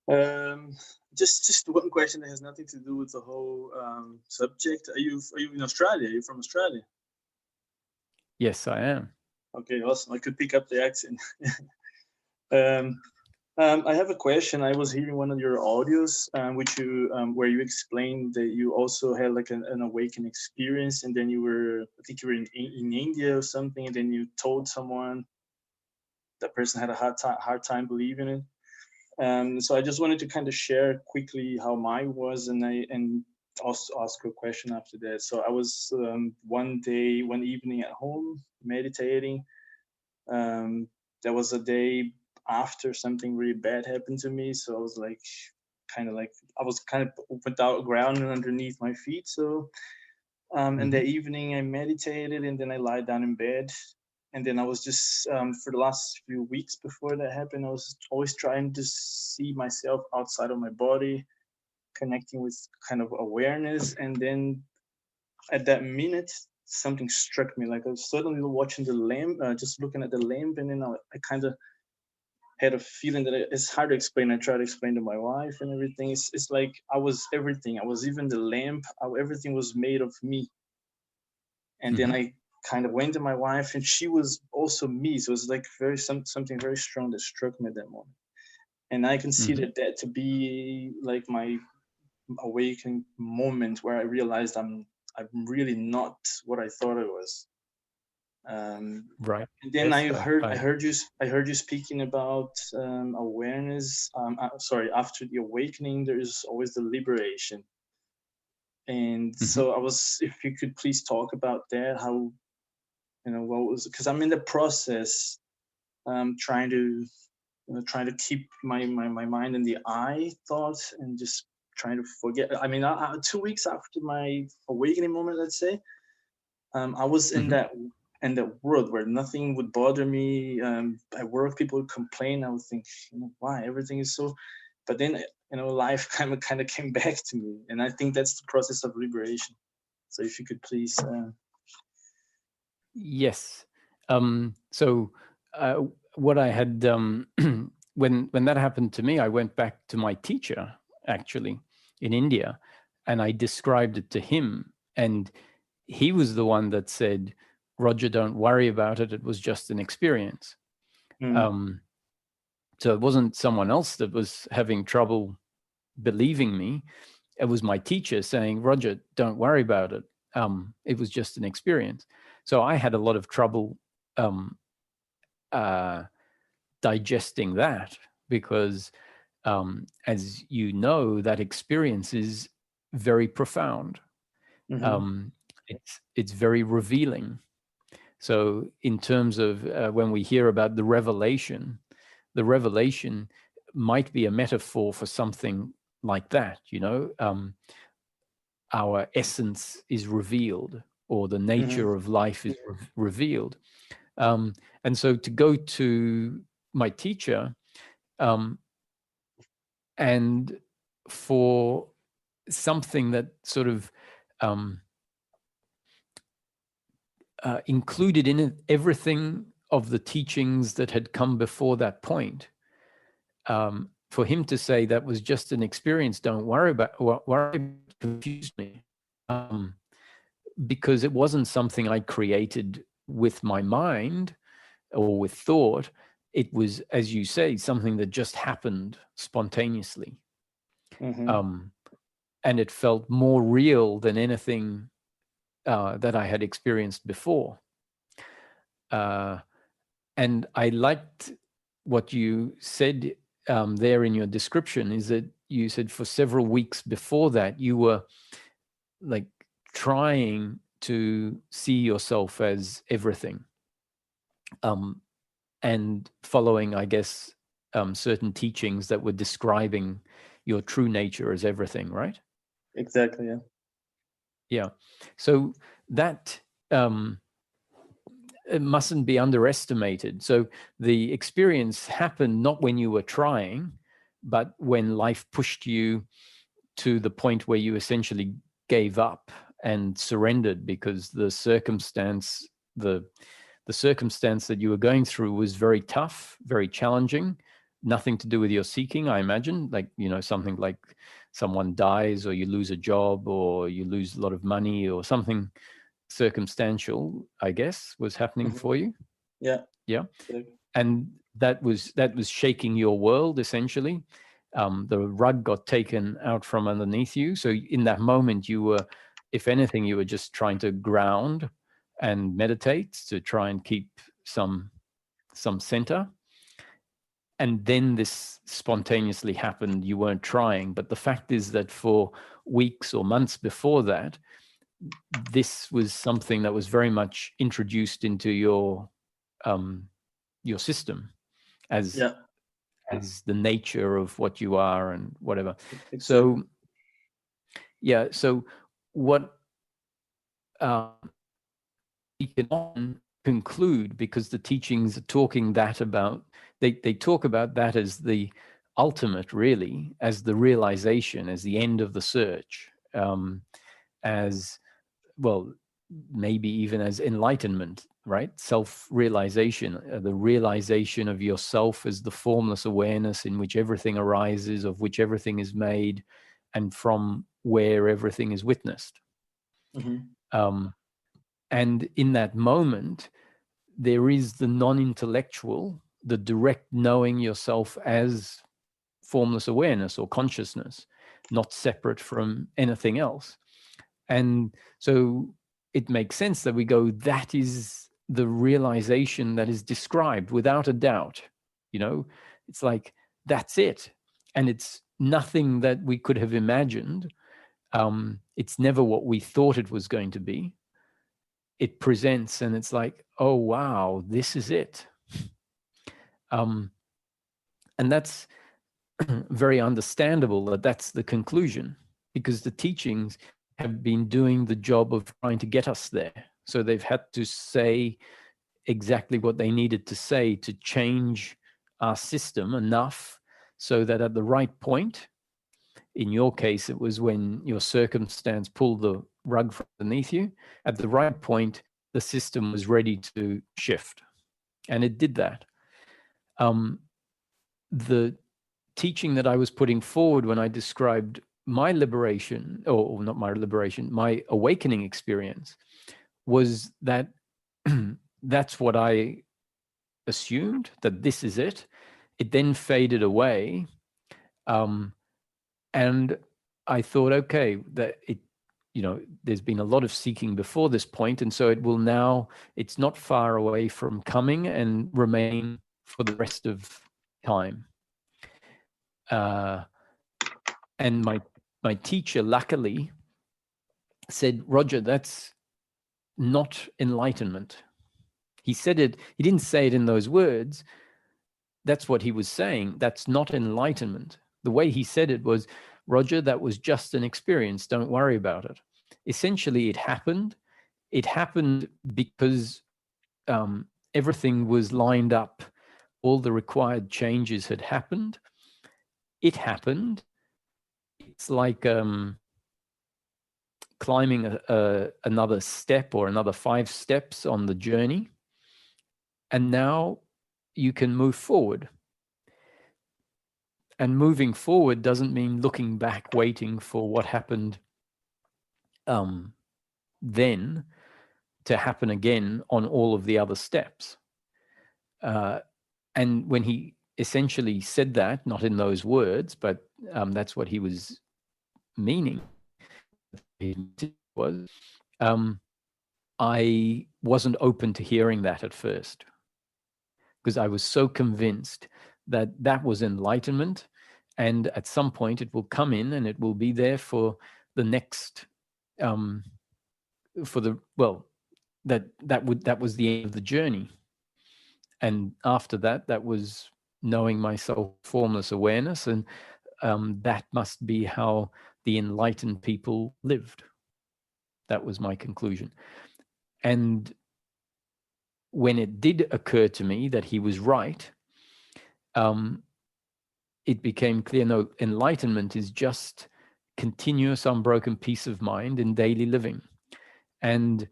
Um, just one question that has nothing to do with the whole subject. Are you in Australia? Are you from Australia? Yes, I am. Okay, awesome. I could pick up the accent. um, I have a question. I was hearing one of your audios, where you explained that you also had like an awakened experience, and then I think you were in India or something, and then you told someone that person had a hard time believing it. So I just wanted to kind of share quickly how mine was, and also ask a question after that. So I was one evening at home meditating. Um, that was a day after something really bad happened to me, so I was like, I was kind of without ground underneath my feet. So and Hmm. that evening I meditated, and then I lied down in bed, and then I was just for the last few weeks before that happened, I was always trying to see myself outside of my body, connecting with kind of awareness. And then at that minute, something struck me. Like I was suddenly watching the lamp, just looking at the lamp, and then I kind of had a feeling that it's hard to explain. I try to explain to my wife and everything. It's like I was everything. I was even the lamp. Everything was made of me. And then Hmm. I kind of went to my wife, and she was also me. So it was like something very strong that struck me at that moment. And I Hmm. considered that to be like my awakening moment, where I realized I'm really not what I thought I was. Right. And then Yes, I I, heard I I. heard you I heard you speaking about awareness. Sorry, after the awakening, there is always the liberation. And Hmm. so if you could please talk about that, how, what was, because I'm in the process, trying to trying to keep my mind in the I thoughts, and just trying to forget. I mean, 2 weeks after my awakening moment, let's say, I was Hmm. in that world where nothing would bother me. At work, people would complain. I would think, why everything is so. But then, life kind of came back to me, and I think that's the process of liberation. So if you could please, Yes. So uh, what I had when that happened to me, I went back to my teacher actually in India, and I described it to him, and he was the one that said, "Roger, don't worry about it. It was just an experience." mm, Um, so it wasn't someone else that was having trouble believing me. It was my teacher saying, "Roger, don't worry about it. It was just an experience." So I had a lot of trouble um, uh, digesting that because, as you know, that experience is very profound. mm-hmm, Um, it's very revealing. So, in terms of when we hear about the revelation might be a metaphor for something like that. Our essence is revealed, or the mm-hmm, nature of life is revealed. Um, and so to go to my teacher, um, and for something that sort of um, included in it everything of the teachings that had come before that point, for him to say that was just an experience, don't worry about, confused me. Um, because it wasn't something I created with my mind or with thought. It was, as you say, something that just happened spontaneously. mm-hmm, Um, and it felt more real than anything that I had experienced before. Uh, and I liked what you said there in your description, is that you said for several weeks before that, you were like trying to see yourself as everything, um, and following, I guess, certain teachings that were describing your true nature as everything, right? exactly, yeah, Yeah. So that it mustn't be underestimated. So the experience happened not when you were trying, but when life pushed you to the point where you essentially gave up and surrendered because the the circumstance that you were going through was very tough, very challenging, nothing to do with your seeking, I imagine, like, something like someone dies, or you lose a job, or you lose a lot of money, or something circumstantial, I guess, was happening for you. Yeah. Yeah. And that was shaking your world, essentially. The rug got taken out from underneath you. So in that moment, you were, if anything, you were just trying to ground and meditate to try and keep some center. And then this spontaneously happened. You weren't trying. But the fact is that for weeks or months before that, this was something that was very much introduced into your system as the nature of what you are and whatever. Exactly. So yeah, so what we can conclude, because the teachings are talking that about, they talk about that as the ultimate, really, as the realization, as the end of the search, as well, maybe even as enlightenment, right? Self-realization, the realization of yourself as the formless awareness in which everything arises, of which everything is made, and from where everything is witnessed. And in that moment, there is the non-intellectual, the direct knowing yourself as formless awareness or consciousness, not separate from anything else. And so it makes sense that we go, that is the realization that is described without a doubt. It's like, that's it. And it's nothing that we could have imagined. It's never what we thought it was going to be. It presents, and it's like, oh, wow, this is it. And that's very understandable that that's the conclusion, because the teachings have been doing the job of trying to get us there. So they've had to say exactly what they needed to say to change our system enough so that at the right point, in your case, it was when your circumstance pulled the rug from beneath you, at the right point, the system was ready to shift. And it did that. The teaching that I was putting forward when I described my liberation, or not my liberation, my awakening experience, was that that's what I assumed, that this is it. It then faded away. And I thought, okay, that there's been a lot of seeking before this point, and so it will now, it's not far away from coming and remain for the rest of time. And my teacher, luckily, said, Roger, that's not enlightenment. He said it, he didn't say it in those words. That's what he was saying. That's not enlightenment. The way he said it was, Roger, that was just an experience. Don't worry about it. Essentially, it happened. It happened because everything was lined up. All the required changes had happened. It happened. It's like climbing another step or another 5 steps on the journey. And now you can move forward. And moving forward doesn't mean looking back, waiting for what happened then to happen again on all of the other steps. And when he essentially said that, not in those words, but that's what he was meaning, was I wasn't open to hearing that at first, because I was so convinced that that was enlightenment, and at some point it will come in and it will be there for the next that was the end of the journey. And after that, that was knowing myself, formless awareness, and that must be how the enlightened people lived. That was my conclusion. And when it did occur to me that he was right, it became clear, no, enlightenment is just continuous, unbroken peace of mind in daily living. And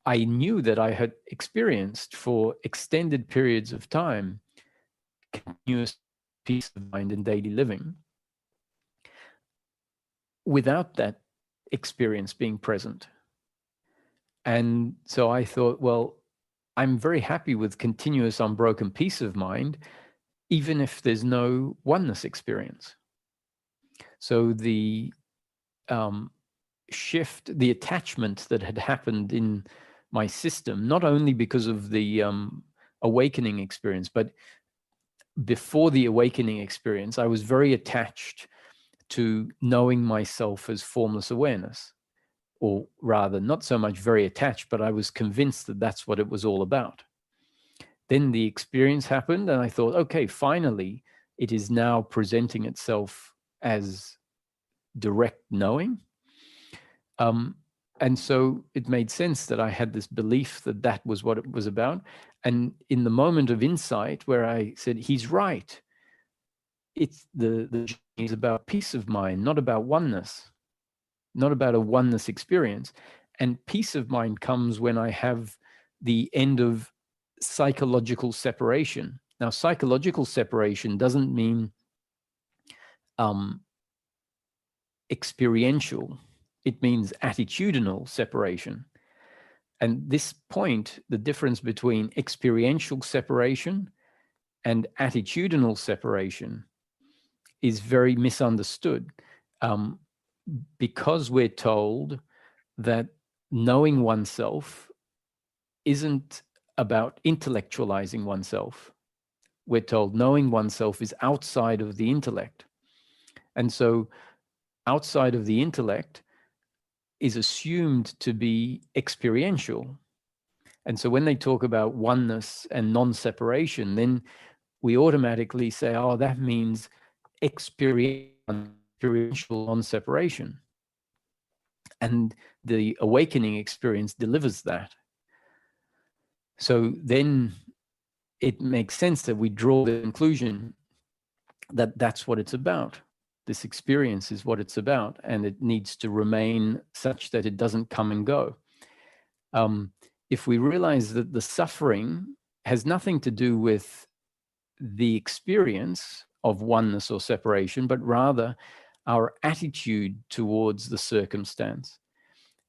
I knew that I had experienced for extended periods of time continuous peace of mind in daily living without that experience being present. And so I thought, well, I'm very happy with continuous unbroken peace of mind, even if there's no oneness experience. So the shift, the attachment that had happened in my system, not only because of the awakening experience, but before the awakening experience, I was very attached to knowing myself as formless awareness, or rather, not so much very attached, but I was convinced that that's what it was all about. Then the experience happened, and I thought, okay, finally, it is now presenting itself as direct knowing. And so it made sense that I had this belief that that was what it was about. And in the moment of insight where I said, he's right, it's the journey is about peace of mind, not about oneness, not about a oneness experience. And peace of mind comes when I have the end of psychological separation. Now, psychological separation doesn't mean experiential. It means attitudinal separation. And this point, the difference between experiential separation and attitudinal separation is very misunderstood, because we're told that knowing oneself isn't about intellectualizing oneself. We're told knowing oneself is outside of the intellect. And so outside of the intellect is assumed to be experiential. And so when they talk about oneness and non-separation, then we automatically say, oh, that means experiential non-separation. And the awakening experience delivers that. So then it makes sense that we draw the conclusion that that's what it's about. This experience is what it's about, and it needs to remain such that it doesn't come and go. If we realize that the suffering has nothing to do with the experience of oneness or separation, but rather our attitude towards the circumstance.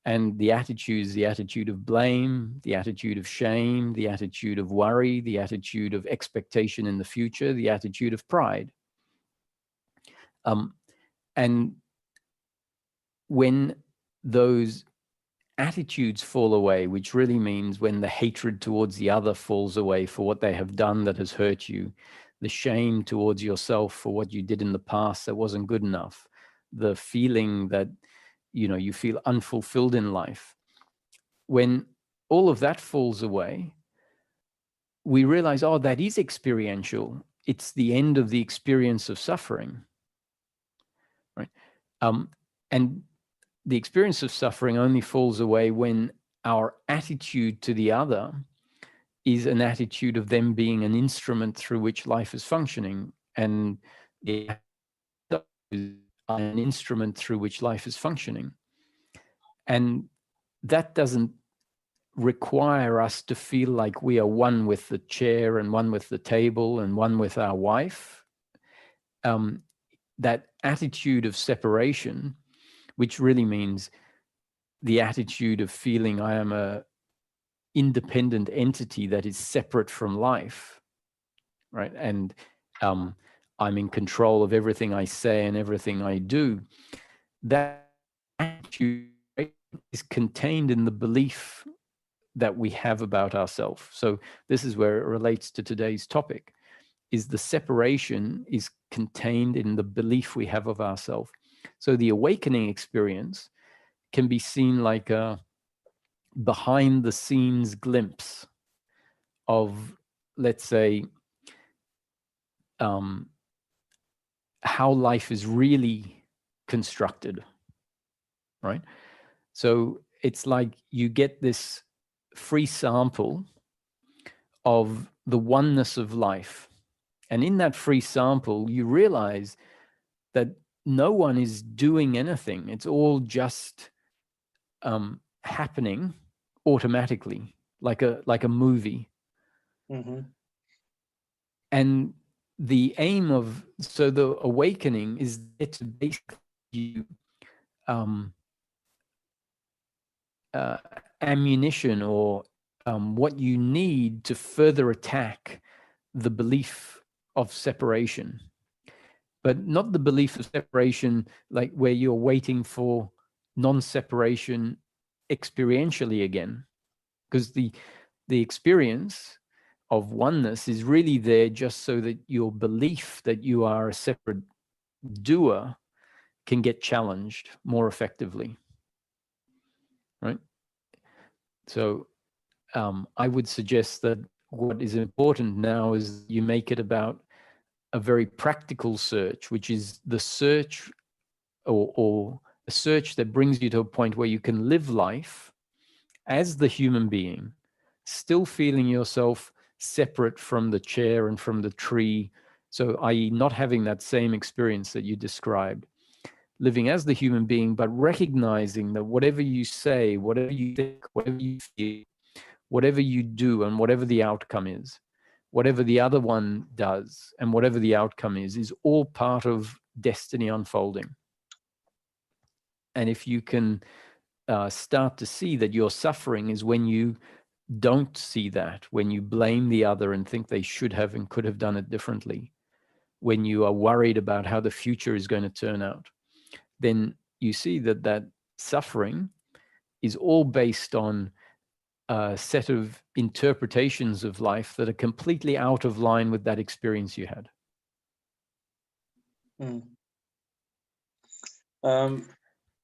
And the attitude is the attitude of blame, the attitude of shame, the attitude of worry, the attitude of expectation in the future, the attitude of pride. And when those attitudes fall away, which really means when the hatred towards the other falls away for what they have done that has hurt you, the shame towards yourself for what you did in the past that wasn't good enough, the feeling that you feel unfulfilled in life, when all of that falls away, we realize, oh, that is experiential. It's the end of the experience of suffering, right? And the experience of suffering only falls away when our attitude to the other is an attitude of them being an instrument through which life is functioning, and an instrument through which life is functioning. And that doesn't require us to feel like we are one with the chair and one with the table and one with our wife. That attitude of separation, which really means the attitude of feeling I am a independent entity that is separate from life, right? And I'm in control of everything I say and everything I do. That attitude is contained in the belief that we have about ourselves. So this is where it relates to today's topic, is the separation is contained in the belief we have of ourselves. So the awakening experience can be seen like a behind the scenes glimpse of, let's say, how life is really constructed, right? So it's like you get this free sample of the oneness of life. And in that free sample, you realize that no one is doing anything. It's all just happening automatically, like a movie. Mm-hmm. And the aim of, so the awakening is there to basically you ammunition or what you need to further attack the belief of separation, but not the belief of separation like where you're waiting for non-separation experientially again, because the experience of oneness is really there just so that your belief that you are a separate doer can get challenged more effectively, right? So I would suggest that what is important now is you make it about a very practical search, which is the search or a search that brings you to a point where you can live life as the human being, still feeling yourself separate from the chair and from the tree. So, i.e., not having that same experience that you described, living as the human being, but recognizing that whatever you say, whatever you think, whatever you feel, whatever you do, and whatever the outcome is, whatever the other one does, and whatever the outcome is all part of destiny unfolding. And if you can start to see that your suffering is when you don't see that, when you blame the other and think they should have and could have done it differently, when you are worried about how the future is going to turn out, then you see that that suffering is all based on a set of interpretations of life that are completely out of line with that experience you had.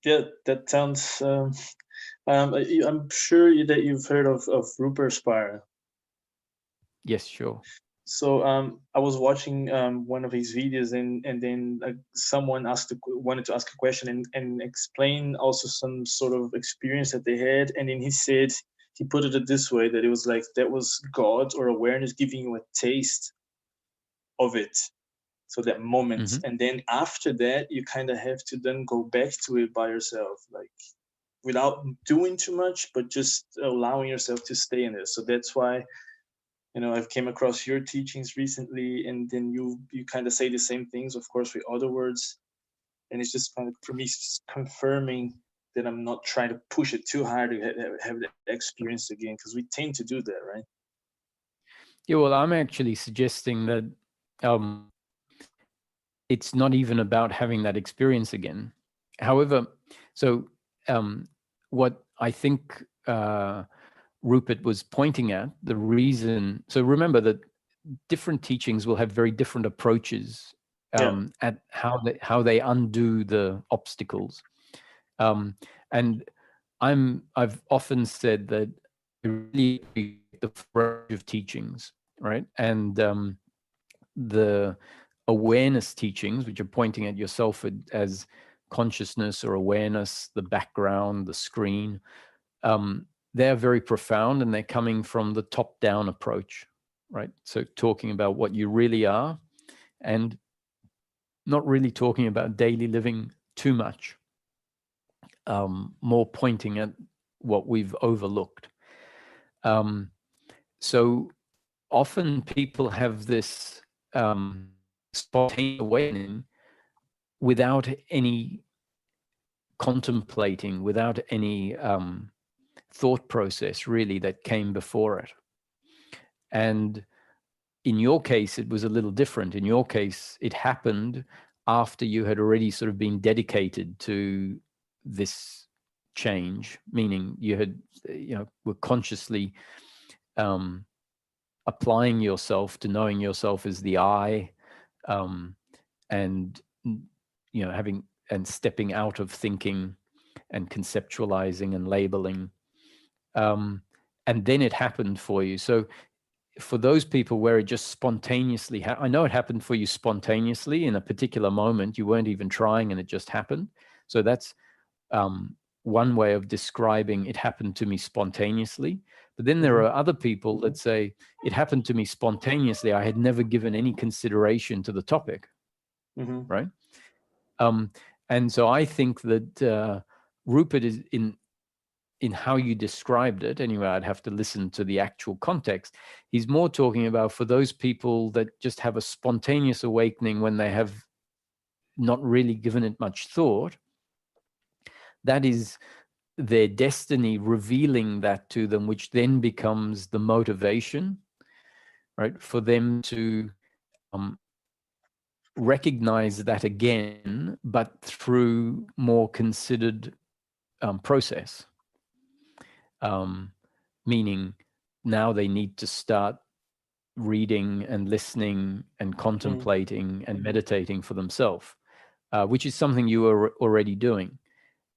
Yeah, that sounds. I'm sure that you've heard of Rubberspire. Yes, sure. So I was watching one of his videos, and then someone wanted to ask a question and explain also some sort of experience that they had, and then he said, he put it this way, that it was like that was God or awareness giving you a taste of it, so that moment, and then after that you kind of have to then go back to it by yourself, like without doing too much, but just allowing yourself to stay in it. So that's why, I've came across your teachings recently, and then you kind of say the same things, of course, with other words, and it's just kind of, for me, just confirming that I'm not trying to push it too hard to have that experience again, because we tend to do that, right? Yeah, well, I'm actually suggesting that it's not even about having that experience again. However, so what I think Rupert was pointing at, the reason, so remember that different teachings will have very different approaches at how they undo the obstacles. And I've often said that I really appreciate the range of teachings, right? And the awareness teachings, which are pointing at yourself as consciousness or awareness, the background, the screen, they're very profound, and they're coming from the top-down approach, right? So talking about what you really are and not really talking about daily living too much, more pointing at what we've overlooked. So often people have this spontaneous awakening without any contemplating, without any thought process really that came before it. And in your case, it was a little different. In your case, it happened after you had already sort of been dedicated to this change, meaning you had, were consciously applying yourself to knowing yourself as the I, and having and stepping out of thinking and conceptualizing and labeling, and then it happened for you. So for those people where it just spontaneously I know it happened for you spontaneously in a particular moment, you weren't even trying and it just happened. So that's one way of describing it happened to me spontaneously. But then there are other people that say it happened to me spontaneously. I had never given any consideration to the topic, right? And so I think that Rupert is in how you described it, anyway, I'd have to listen to the actual context. He's more talking about for those people that just have a spontaneous awakening when they have not really given it much thought. That is their destiny revealing that to them, which then becomes the motivation, right, for them to recognize that again, but through more considered process. Meaning now they need to start reading and listening and contemplating and meditating for themselves, which is something you are already doing.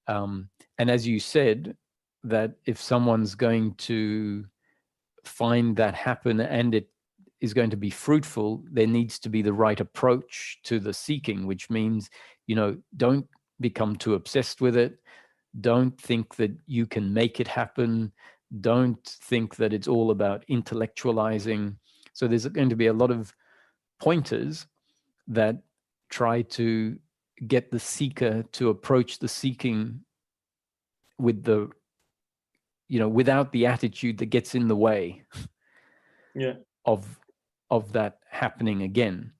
And as you said, that if someone's going to find that happen and it is going to be fruitful, there needs to be the right approach to the seeking, which means, don't become too obsessed with it. Don't think that you can make it happen. Don't think that it's all about intellectualizing. So there's going to be a lot of pointers that try to get the seeker to approach the seeking with the, without the attitude that gets in the way of that happening again.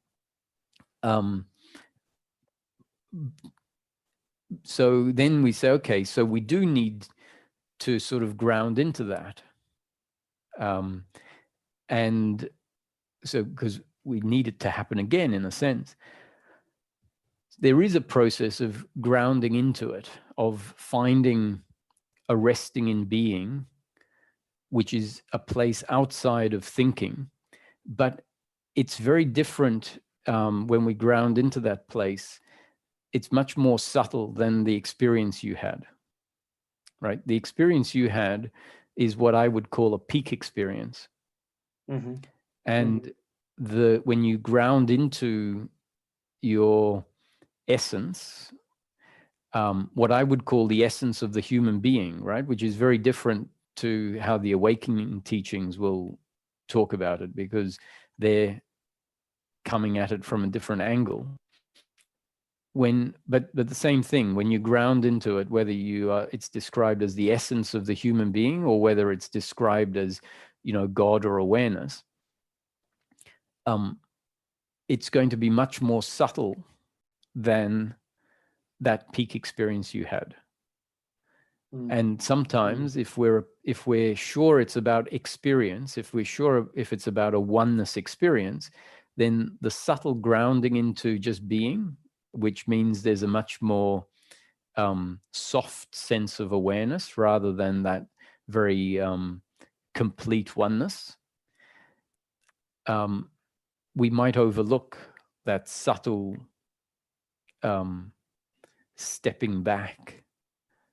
So then we say, okay, so we do need to sort of ground into that. And so, because we need it to happen again, in a sense, there is a process of grounding into it, of finding a resting in being, which is a place outside of thinking. But it's very different when we ground into that place. It's much more subtle than the experience you had, right? The experience you had is what I would call a peak experience. And when you ground into your essence, what I would call the essence of the human being, right? Which is very different to how the awakening teachings will talk about it, because they're coming at it from a different angle. But the same thing, when you ground into it, whether it's described as the essence of the human being or whether it's described as, God or awareness, it's going to be much more subtle than that peak experience you had. And sometimes if we're sure it's about experience, if we're sure if it's about a oneness experience, then the subtle grounding into just being, which means there's a much more soft sense of awareness rather than that very complete oneness, we might overlook that subtle stepping back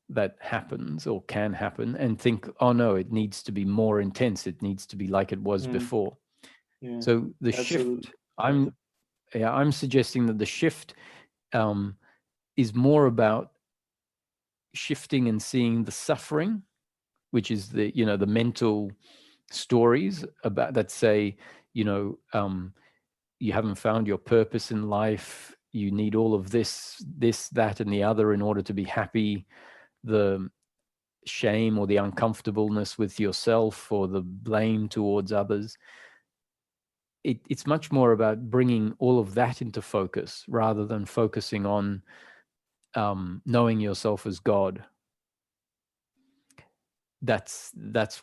that happens or can happen and think, oh no, it needs to be more intense. It needs to be like it was before. So the shift, I'm suggesting that the shift is more about shifting and seeing the suffering, which is the mental stories about that say, you haven't found your purpose in life. You need all of this, that, and the other in order to be happy. The shame or the uncomfortableness with yourself or the blame towards others. It's much more about bringing all of that into focus rather than focusing on knowing yourself as God. That's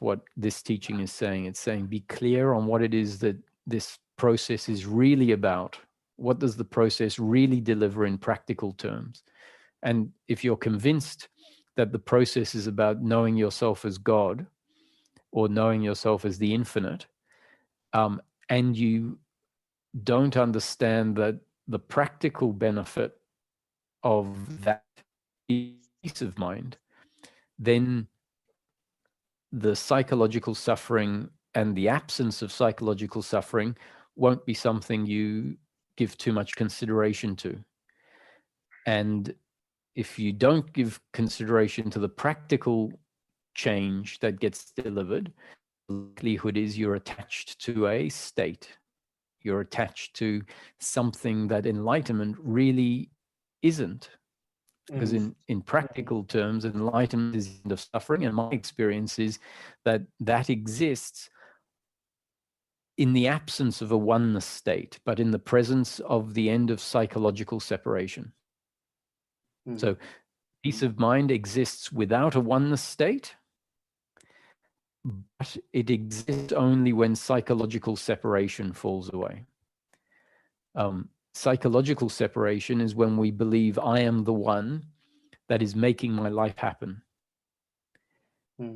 what this teaching is saying. It's saying be clear on what it is that this process is really about. What does the process really deliver in practical terms? And if you're convinced that the process is about knowing yourself as God or knowing yourself as the infinite, and you don't understand that the practical benefit of that is peace of mind, then the psychological suffering and the absence of psychological suffering won't be something you give too much consideration to. And if you don't give consideration to the practical change that gets delivered, the likelihood is you're attached to a state. You're attached to something that enlightenment really isn't. Because in practical terms, enlightenment is the end of suffering, and my experience is that that exists in the absence of a oneness state, but in the presence of the end of psychological separation. So peace of mind exists without a oneness state, but it exists only when psychological separation falls away. Psychological separation is when we believe I am the one that is making my life happen.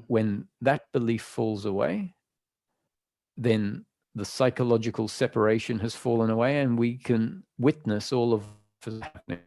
When that belief falls away, then the psychological separation has fallen away and we can witness all of it happening.